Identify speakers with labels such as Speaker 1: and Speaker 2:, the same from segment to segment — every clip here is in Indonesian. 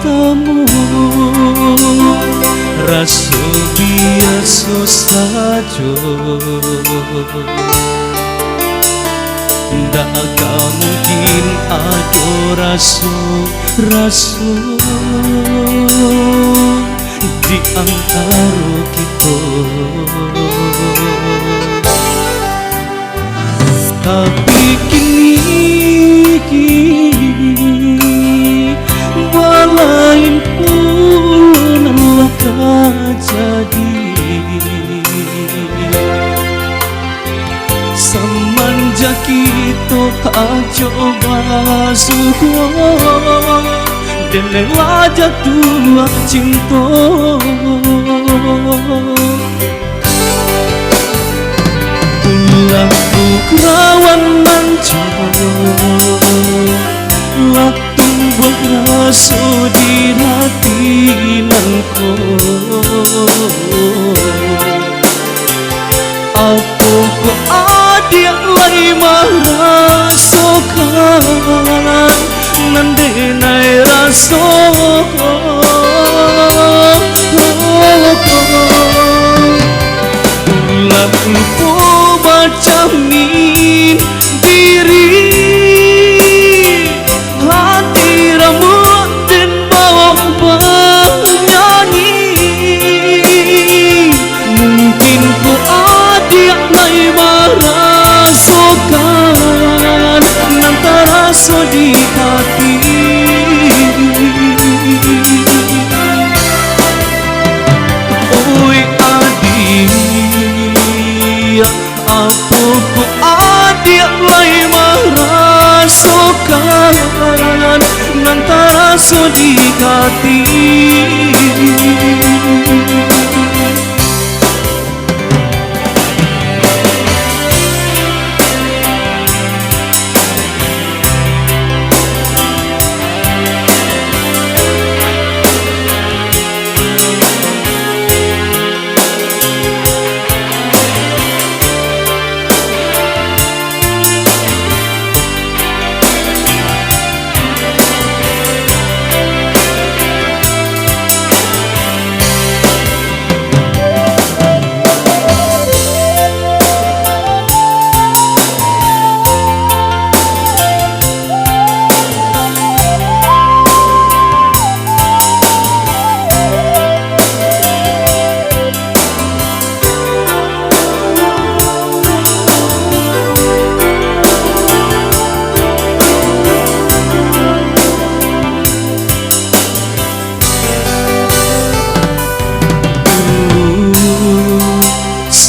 Speaker 1: batamu rasa biasa saja. Tak akan mungkin ada rasa di antara kita. Tapi kini balain pun akan jadi. Semenjak kita coba suka dan lelah jatuh cinta. Laku kerawan mancur, lah tumbuh rasa di hati nangko. Aku kok adik lai merasakan nandenai rasa. Laku bacamin diri hati rambut dan bawa bernyanyi. Mungkin ku adik lai merasakan antara di hati. Oi adik, apa ku adik lai merasakan antara di hati.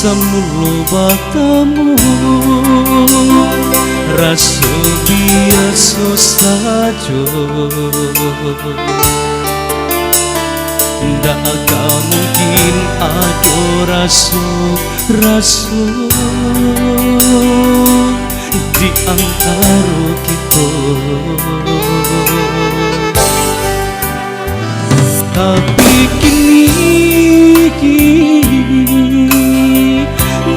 Speaker 1: Semula batamu rasa biasa saja. Tak akan mungkin ada rasa di antara kita. Tapi kini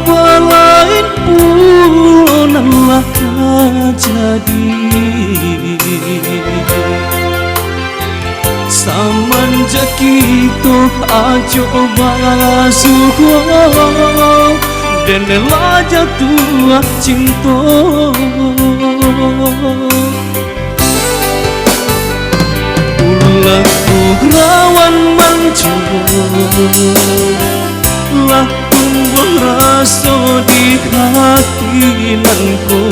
Speaker 1: balain pun akan jadi. Semenjak kita coba suka dan lelah jatuh cinta. Laku rawan mancur, lah tumbuh rasa di hati nangko.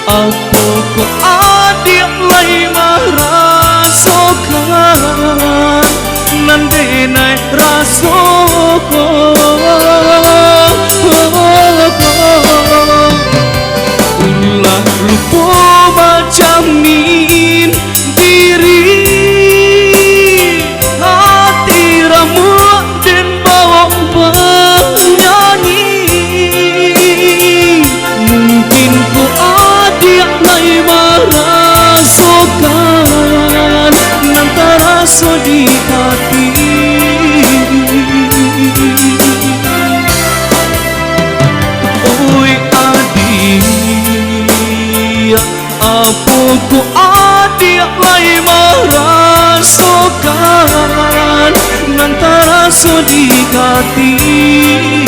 Speaker 1: Apa kok adik lai merasakan nandenai rasa. Ulah lupa bacamin diri hati rambut dan bawa bernyanyi. ku adik lai merasukan antara sudi hati